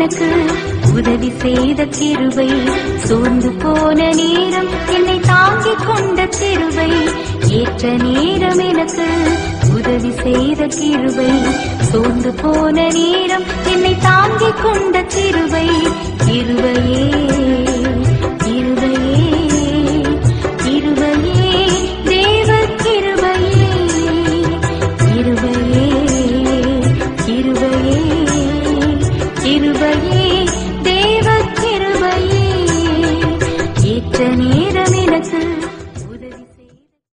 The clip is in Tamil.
எனக்கு உதவி செய்த கிருபை, சோர்ந்து போன நேரம் என்னை தாங்கிக் கொண்ட கிருபை, ஏற்ற நேரம் எனக்கு உதவி செய்த கிருபை, சோர்ந்து போன நேரம் என்னை தாங்கிக்